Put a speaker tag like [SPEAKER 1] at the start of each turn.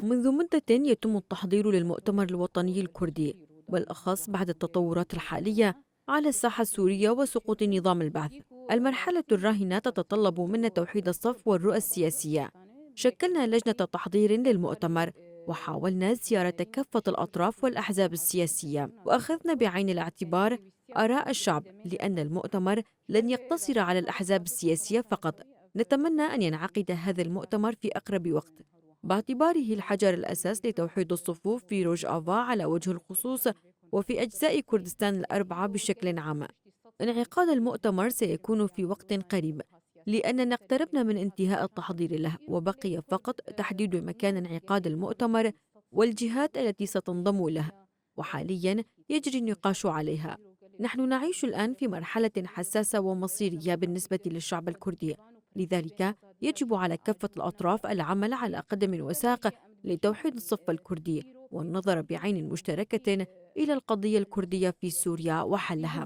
[SPEAKER 1] منذ مدة يتم التحضير للمؤتمر الوطني الكردي، بالأخص بعد التطورات الحالية على الساحة السورية وسقوط نظام البعث. المرحلة الراهنة تتطلب منا توحيد الصف والرؤى السياسية. شكلنا لجنة تحضير للمؤتمر وحاولنا زيارة كافة الأطراف والأحزاب السياسية، وأخذنا بعين الاعتبار آراء الشعب، لأن المؤتمر لن يقتصر على الأحزاب السياسية فقط. نتمنى أن ينعقد هذا المؤتمر في أقرب وقت، باعتباره الحجر الأساس لتوحيد الصفوف في روجافا على وجه الخصوص وفي أجزاء كردستان الأربعة بشكل عام. انعقاد المؤتمر سيكون في وقت قريب، لأننا اقتربنا من انتهاء التحضير له، وبقي فقط تحديد مكان انعقاد المؤتمر والجهات التي ستنضم له، وحاليا يجري النقاش عليها. نحن نعيش الآن في مرحلة حساسة ومصيرية بالنسبة للشعب الكردي، لذلك يجب على كافة الأطراف العمل على قدم وساق لتوحيد الصف الكردي والنظر بعين مشتركة إلى القضية الكردية في سوريا وحلها.